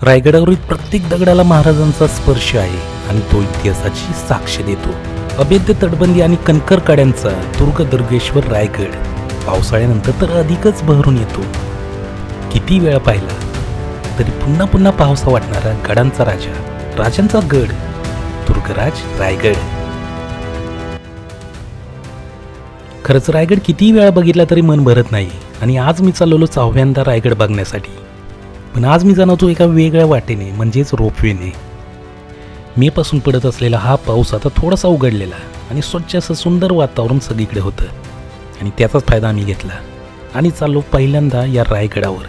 रायगडावरील प्रत्येक दगडाला महाराजांचा स्पर्श आहे आणि तो इतिहासाची साक्ष देतो. अभेद्य तटबंदी आणि कणकर कड्यांचा दुर्ग दुर्गेश्वर रायगड पावसाळ्यानंतर तर अधिकच बहरून येतो. किती वेळा पाहिला तरी पुन्हा पुन्हा पावसा वाटणारा गडांचा राजा, राजांचा गड दुर्गराज रायगड. खरंच रायगड किती वेळा बघितला तरी मन भरत नाही आणि आज मी चाललो 6व्यांदा रायगड बघण्यासाठी. पण आज मी जाणवतो एका वेगळ्या वाटेने, म्हणजेच रोपवेने. मेपासून पडत असलेला हा पाऊस आता थोडासा उघडलेला आणि स्वच्छ असं सुंदर वातावरण सगळीकडे होतं आणि त्याचाच फायदा आम्ही घेतला आणि चाललो पहिल्यांदा या रायगडावर.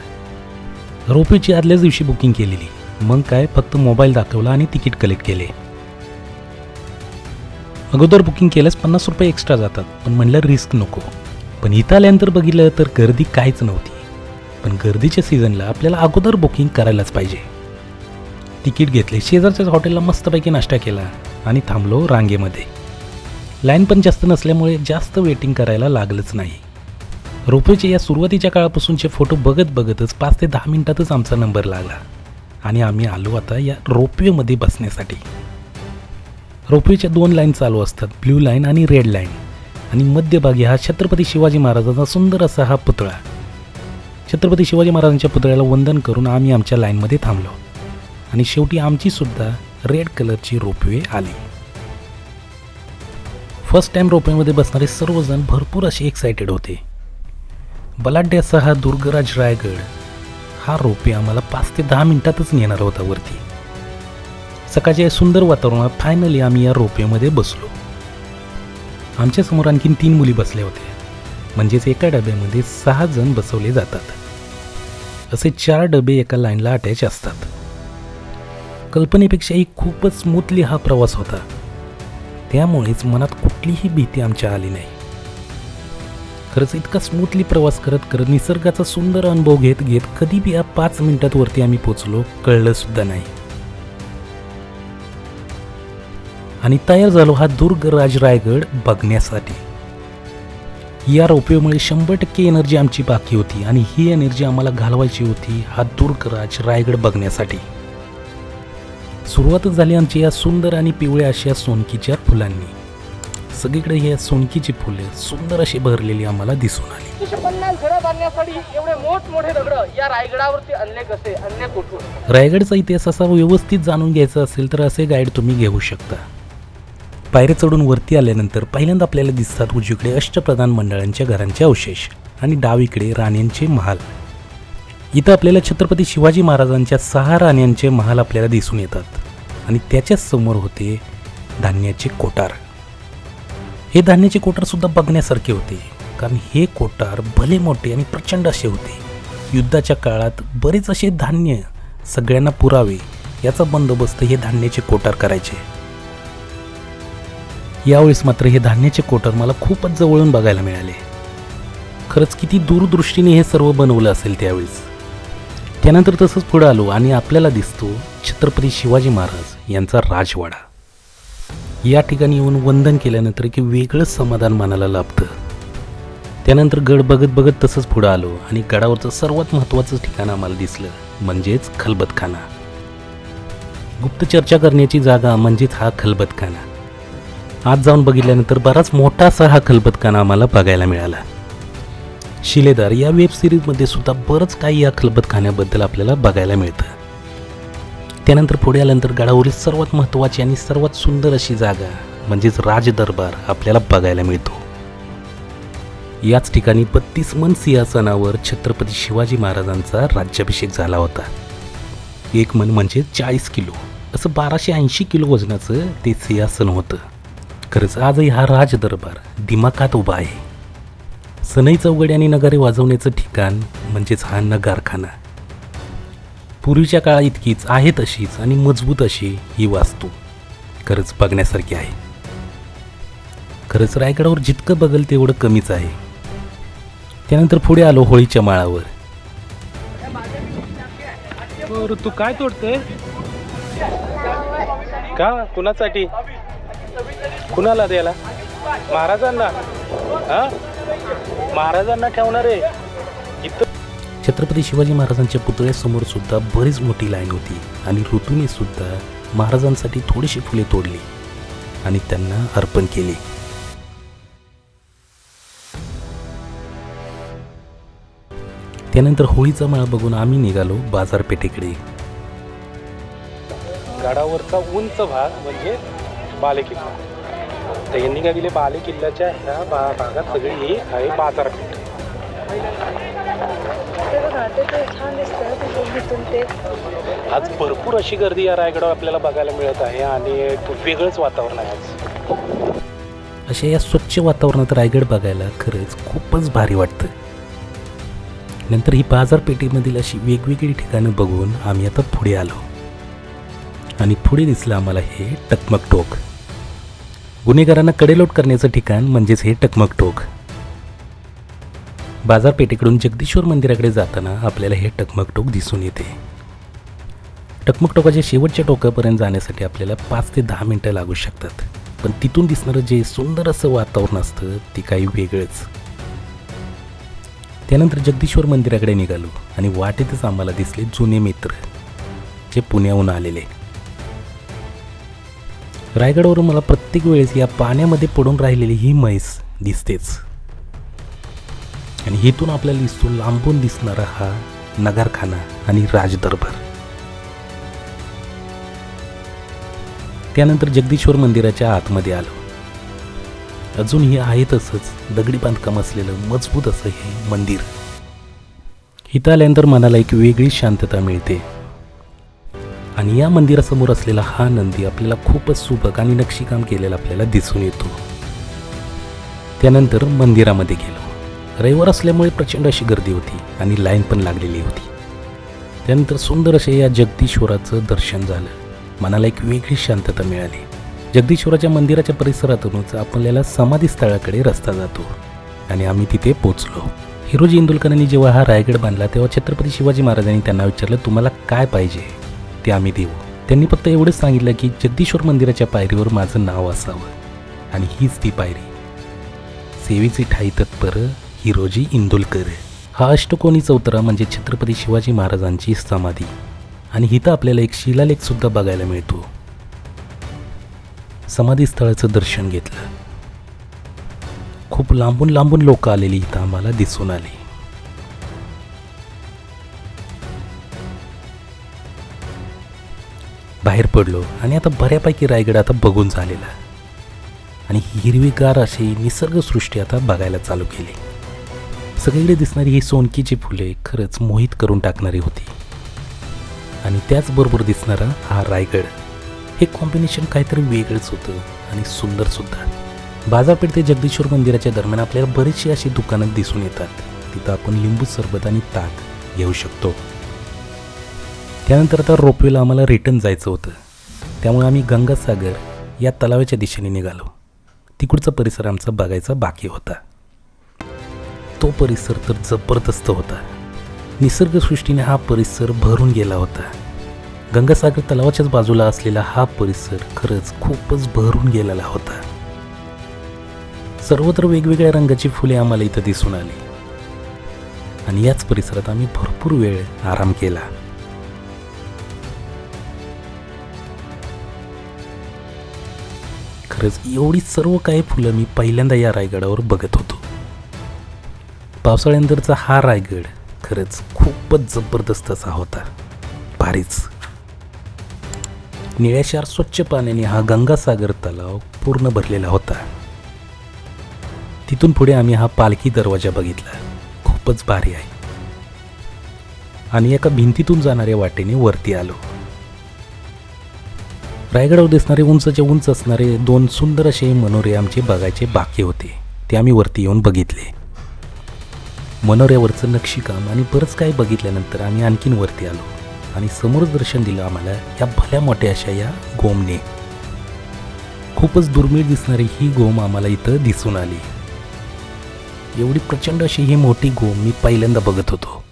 रोपवेची आदल्याच दिवशी बुकिंग केलेली. मग काय, फक्त मोबाईल दाखवला आणि तिकीट कलेक्ट केले. अगोदर बुकिंग केल्यास 50 रुपये एक्स्ट्रा जातात, पण म्हणलं रिस्क नको. पण इथं आल्यानंतर बघितलं तर गर्दी काहीच नव्हती. पण गर्दीच्या सीझनला आपल्याला अगोदर बुकिंग करायलाच पाहिजे. तिकीट घेतले, शेजारच्याच हॉटेलला मस्तपैकी नाश्ता केला आणि थांबलो रांगेमध्ये. लाईन पण जास्त नसल्यामुळे जास्त वेटिंग करायला लागलंच नाही. रोपवेच्या या सुरुवातीच्या काळापासूनचे फोटो बघत बघतच 5 ते 10 मिनिटातच आमचा नंबर लागला आणि आम्ही आलो आता या रोपवेमध्ये बसण्यासाठी. रोपवेच्या 2 लाईन चालू असतात, ब्ल्यू लाईन आणि रेड लाईन. आणि मध्यभागी हा छत्रपती शिवाजी महाराजांचा सुंदर असा हा पुतळा. छत्रपती शिवाजी महाराजांच्या पुतळ्याला वंदन करून आम्ही आमच्या लाईनमध्ये थांबलो आणि शेवटी आमची सुद्धा रेड कलरची रोपवे आली. फर्स्ट टाइम रोपवेमध्ये बसणारे सर्वजण भरपूर असे एक्सायटेड होते. बलाढ्य असा हा दुर्गराज रायगड हा रोपवे आम्हाला 5 ते 10 मिनिटातच नेणार होता वरती. सकाळच्या सुंदर वातावरणात फायनली आम्ही या रोपवेमध्ये बसलो. आमच्या समोर आणखीन 3 मुली बसल्या होत्या. म्हणजेच एका डब्यामध्ये 6 जण बसवले जातात. असे 4 डबे एका लाईनला अटॅच असतात. कल्पनेपेक्षाही खूपच स्मूथली हा प्रवास होता. त्यामुळेच मनात कुठलीही भीती आमच्या आली नाही. खरंच इतका स्मूथली प्रवास करत करत निसर्गाचा सुंदर अनुभव घेत घेत कधी बी या 5 मिनिटात वरती आम्ही पोचलो कळलं सुद्धा नाही. आणि तयार झालो हा दुर्गराज रायगड बघण्यासाठी. या रोपवेमुळे 100% एनर्जी आमची बाकी होती आणि ही एनर्जी आम्हाला घालवायची होती हा दुर्गराज रायगड बघण्यासाठी. सुरुवातच झाली आमची या सुंदर आणि पिवळ्या अशा सोनकीच्या फुलांनी. सगळीकडे ही सोनकीची फुले सुंदर अशी भरलेली आम्हाला दिसून आली. 150 घरं बांधण्यासाठी एवढे मोठमोठे दगड या रायगडावरती आणले कसे, आणले कुठून? रायगडचा इतिहास असा व्यवस्थित जाणून घ्यायचा असेल तर असे गाईड तुम्ही घेऊ शकता. पायऱ्या चढून वरती आल्यानंतर पहिल्यांदा आपल्याला दिसतात उजवीकडे अष्टप्रधान मंडळांच्या घरांचे अवशेष आणि डावीकडे राण्यांचे महाल. इथं आपल्याला छत्रपती शिवाजी महाराजांच्या 6 राण्यांचे महाल आपल्याला दिसून येतात आणि त्याच्याच समोर होते धान्याचे कोठार. हे धान्याचे कोठार सुद्धा बघण्यासारखे होते, कारण हे कोठार भले मोठे आणि प्रचंड असे होते. युद्धाच्या काळात बरेच असे धान्य सगळ्यांना पुरावे याचा बंदोबस्त हे धान्याचे कोठार करायचे. यावेळेस मात्र हे धान्याचे कोठार मला खूपच जवळून बघायला मिळाले. खरंच किती दूरदृष्टीने हे सर्व बनवलं असेल त्यावेळेस. त्यानंतर तसंच पुढे आलो आणि आपल्याला दिसतो छत्रपती शिवाजी महाराज यांचा राजवाडा. या ठिकाणी येऊन वंदन केल्यानंतर की वेगळंच समाधान मनाला लाभतं. त्यानंतर गड बघत बघत तसंच पुढे आलो आणि गडावरचं सर्वात महत्त्वाचं ठिकाण आम्हाला दिसलं, म्हणजेच खलबतखाना. गुप्त चर्चा करण्याची जागा म्हणजेच हा खलबतखाना. आज जाऊन बघितल्यानंतर बराच मोठा असा हा खलबतखाना आम्हाला बघायला मिळाला. शिलेदार या वेब सिरीजमध्ये सुद्धा बरंच काही या खलबतखान्याबद्दल आपल्याला बघायला मिळतं. त्यानंतर पुढे आल्यानंतर गडावरील सर्वात महत्त्वाची आणि सर्वात सुंदर अशी जागा म्हणजेच राजदरबार आपल्याला बघायला मिळतो. याच ठिकाणी 32 मन सिंहासनावर छत्रपती शिवाजी महाराजांचा राज्याभिषेक झाला होता. 1 मन म्हणजे 40 किलो, असं 1280 किलो वजनाचं ते सिंहासन होतं. खरंच आजही हा राजदरबार दिमाखात उभा आहे. सनई चौघडे आणि नगारे वाजवण्याचं ठिकाण म्हणजेच हा नगारखाना. पूर्वीच्या काळा इतकीच आहे तशीच आणि मजबूत अशी ही वास्तू खरंच बघण्यासारखी आहे. खरंच रायगडावर जितकं बघल तेवढं कमीच आहे. त्यानंतर पुढे आलो होळीच्या माळावर. तू काय तोडते का? कुणासाठी? कुणाला द्यायला? महाराजांना? महाराजांना ठेवणार आहे इथं. छत्रपती शिवाजी महाराजांच्या पुतळ्यासमोर सुद्धा बरीच मोठी लाईन होती आणि ऋतूने सुद्धा महाराजांसाठी थोडीशी फुले तोडली आणि त्यांना अर्पण केली. त्यानंतर होळीचा मेळा बघून आम्ही निघालो बाजारपेठेकडे. गडावरचा उंच भाग म्हणजे बालेकिल्ला. तर यांनी काय दिले, बालेकिल्ल्याच्या ह्या भागात सगळी ही आहे बाजारपेठ. आज भरपूर अशी गर्दी या रायगडावर आपल्याला बघायला मिळत आहे आणि वेगळंच वातावरण आहे आज. अशा या स्वच्छ वातावरणात रायगड बघायला खरंच खूपच भारी वाटतं. नंतर ही बाजारपेठेमधील अशी वेगवेगळी ठिकाणं बघून आम्ही आता पुढे आलो आणि पुढे दिसलं आम्हाला हे टकमक टोक. गुन्हेगारांना कडेलोट करण्याचं ठिकाण म्हणजेच हे टकमक टोक. बाजारपेठेकडून जगदीश्वर मंदिराकडे जाताना आपल्याला हे टकमक टोक दिसून येते. टकमक टोकाच्या शेवटच्या टोकापर्यंत जाण्यासाठी आपल्याला 5 ते 10 मिनटं लागू शकतात. पण तिथून दिसणारं जे सुंदर असं वातावरण असतं ते काही वेगळंच. त्यानंतर जगदीश्वर मंदिराकडे निघालो आणि वाटेतच आम्हाला दिसले जुने मित्र जे पुण्याहून आलेले. रायगडावरून मला प्रत्येक वेळेस या पाण्यामध्ये पडून राहिलेली ही म्हैस दिसतेच आणि इथून आपल्याला दिसतो लांबून दिसणारा हा नगारखाना आणि राजदरबार. त्यानंतर जगदीश्वर मंदिराच्या आतमध्ये आलो. अजूनही आहे तसंच दगडी बांधकाम असलेलं मजबूत असं हे मंदिर. इथं आल्यानंतर मनाला एक वेगळी शांतता मिळते आणि या मंदिरासमोर असलेला हा नंदी आपल्याला खूपच सुबक आणि नक्षीकाम केलेला आपल्याला दिसून येतो. त्यानंतर मंदिरामध्ये गेलो. रविवार असल्यामुळे प्रचंड अशी गर्दी होती आणि लाईन पण लागलेली होती. त्यानंतर सुंदर असे या जगदीश्वराचं दर्शन झालं. मनाला एक वेगळी शांतता मिळाली. जगदीश्वराच्या मंदिराच्या परिसरातूनच आपल्याला समाधी स्थळाकडे रस्ता जातो आणि आम्ही तिथे पोचलो. हिरोजी इंदुलकरांनी जेव्हा हा रायगड बांधला तेव्हा छत्रपती शिवाजी महाराजांनी त्यांना विचारलं, तुम्हाला काय पाहिजे ते आम्ही देऊ. त्यांनी फक्त एवढंच सांगितलं की जगदीश्वर मंदिराच्या पायरीवर माझं नाव असावं आणि हीच ती पायरी. सेवेची ठाई तत्पर हिरोजी इंदुलकर. हा अष्टकोनी चौतरा म्हणजे छत्रपती शिवाजी महाराजांची समाधी आणि इथं आपल्याला एक शिलालेखसुद्धा बघायला मिळतो. समाधी स्थळाचं दर्शन घेतलं. खूप लांबून लांबून लोक आलेली इथं आम्हाला दिसून आली. बाहेर पडलो आणि आता बऱ्यापैकी रायगड आता बघून झालेला आणि हिरवीगार अशी निसर्गसृष्टी आता बघायला चालू केली. सगळीकडे दिसणारी ही सोनकीची फुले खरंच मोहित करून टाकणारी होती आणि त्याचबरोबर दिसणारा हा रायगड, हे कॉम्बिनेशन काहीतरी वेगळंच होतं आणि सुंदरसुद्धा. बाजारपेठ ते जगदीश्वर मंदिराच्या दरम्यान आपल्याला बरीचशी अशी दुकानं दिसून येतात. तिथं आपण लिंबू सरबत आणि ताक घेऊ शकतो. त्यानंतर आता रोपवेला आम्हाला रिटर्न जायचं होतं, त्यामुळे आम्ही गंगासागर या तलावाच्या दिशेने निघालो. तिकडचा परिसर आमचा बघायचा बाकी होता. तो परिसर तर जबरदस्त होता. निसर्गसृष्टीने हा परिसर भरून गेला होता. गंगासागर तलावाच्याच बाजूला असलेला हा परिसर खरंच खूपच भरून गेलेला होता. सर्वत्र वेगवेगळ्या रंगाची फुले आम्हाला इथं दिसून आली आणि याच परिसरात आम्ही भरपूर वेळ आराम केला. खरंच एवढी सर्व काही फुलं मी पहिल्यांदा या रायगडावर बघत होतो. पावसाळ्यानंतरचा हा रायगड खरंच खूपच जबरदस्त असा होता, भारीच. निळ्याशार स्वच्छ पाण्याने हा गंगासागर तलाव पूर्ण भरलेला होता. तिथून पुढे आम्ही हा पालखी दरवाजा बघितला, खूपच भारी आहे. आणि एका भिंतीतून जाणाऱ्या वाटेने वरती आलो. रायगडावर दिसणारे उंचचे उंच असणारे 2 सुंदर असे मनोरे आमचे बघायचे बाकी होते. ते आम्ही वरती येऊन बघितले. मनोऱ्यावरचं नक्षीकाम आणि बरंच काही बघितल्यानंतर आम्ही आणखीन वरती आलो आणि समोरच दर्शन दिलं आम्हाला या भल्या मोठ्या अशा या गोमने. खूपच दुर्मिळ दिसणारी ही गोम आम्हाला इथं दिसून आली. एवढी प्रचंड अशी ही मोठी गोम मी पहिल्यांदा बघत होतो.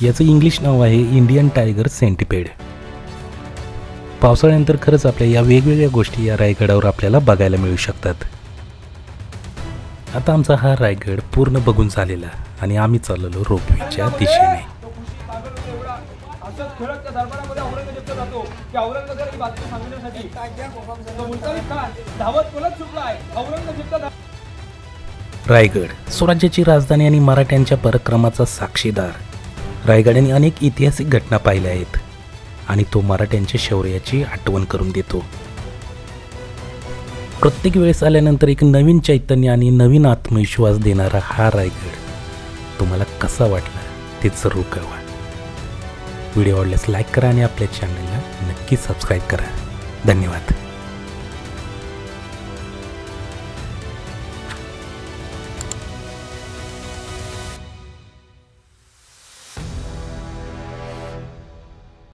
याचं इंग्लिश नाव आहे इंडियन टायगर सेंटिपेड. पावसाळ्यानंतर खरंच आपल्या या वेगवेगळ्या गोष्टी या रायगडावर आपल्याला बघायला मिळू शकतात. आता आमचा हा रायगड पूर्ण बघून झालेला आणि आम्ही चाललो रोपवेच्या दिशेने. असंच खेळत त्या दरबारामध्ये औरंगजेबचा जातो की औरंगजेब ही बातमी सांगण्यासाठी मुलतानी खान धावत पळत सुटलाय. औरंगजेबचा रायगड स्वराज्याची राजधानी आणि मराठ्यांच्या पराक्रमाचा साक्षीदार. रायगडाने अनेक ऐतिहासिक घटना पाहिल्या आहेत आणि तो मराठ्यांच्या शौर्याची आठवण करून देतो. प्रत्येक वेळेस आल्यानंतर एक नवीन चैतन्य आणि नवीन आत्मविश्वास देणारा हा रायगड तुम्हाला कसा वाटला ते जरूर कळवा. व्हिडिओ आवडल्यास लाईक करा आणि आपल्या चॅनलला नक्की सबस्क्राईब करा. धन्यवाद.